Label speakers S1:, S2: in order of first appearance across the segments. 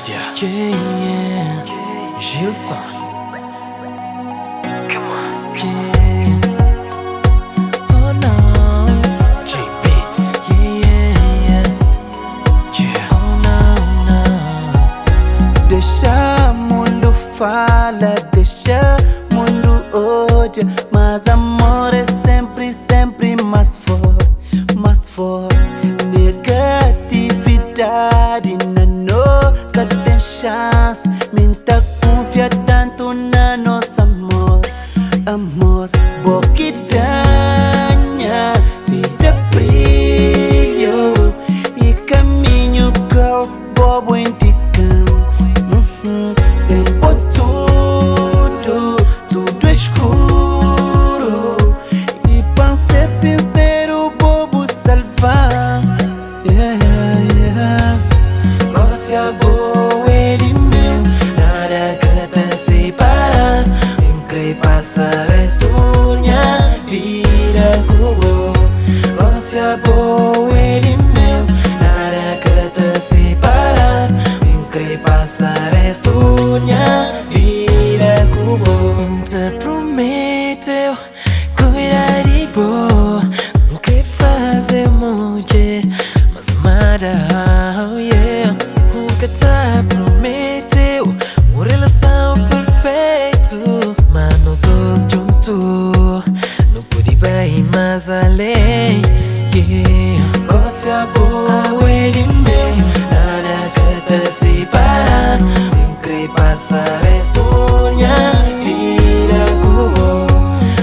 S1: Lídia.
S2: Yeah,
S1: Gilson. Come on.
S2: yeah. Oh no,
S1: J Beats.
S2: yeah.
S1: Yeah.
S2: Oh no. Deixa mundo fala, deixa mundo odia, mas amor é sempre, sempre mais forte, mais forte. Negatividade na nós que tem chance, minta confia tanto na nosso amor, amor. Boquitanha, vida brilho e caminho girl, bobo indicando. Sempre tudo escuro. E para ser sincero, bobo salvar. Yeah.
S1: Gosto boa, ele meu. Nada que te separa. Creio passar esta minha vida com Gosto boa, ele meu. Nada que te separa. Creio passar esta minha vida com
S2: Te prometeu cuidar de boa, que fazer mulher, mas amada, oh yeah. Nunca te prometeu uma relação perfeita, mas nós dois juntos não pode ir mais além. Yeah.
S1: Gosto boa, ele meu. Nada que te separa. Creio passar esta minha vida com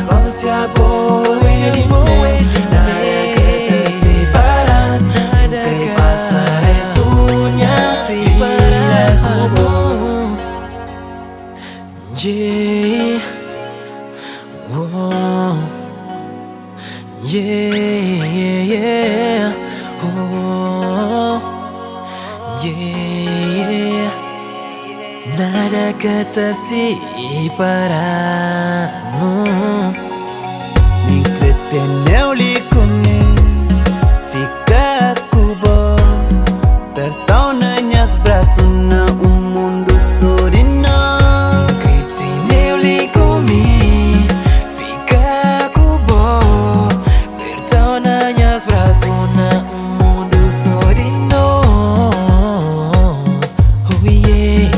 S1: Gosto boa, ele meu. Nada que te separa. Creio passar esta minha vida com
S2: Yeah. Oh. Yeah. Oh. Yeah. Nada que te separa. Nem pretendeu lhe comer, fica cubo, pertão nas minhas braços, na mundo sorrindo. Pretendeu lhe comer, fica cubo, pertão nas minhas braços, na mundo sorrindo. Oh yeah.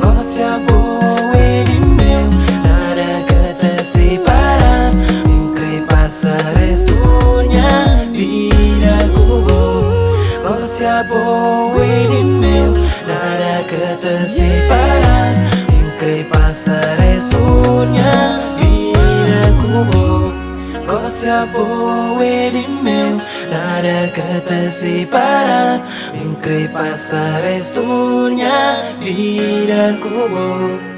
S1: Gosto boa, ele meu. Nada que te separa. Creio passar esta minha vida com Gosto boa, ele meu. Nada que te separa. Creio passar esta minha vida com Gosto boa, ele meu. Nada que te separa. Creio passar esta minha vida com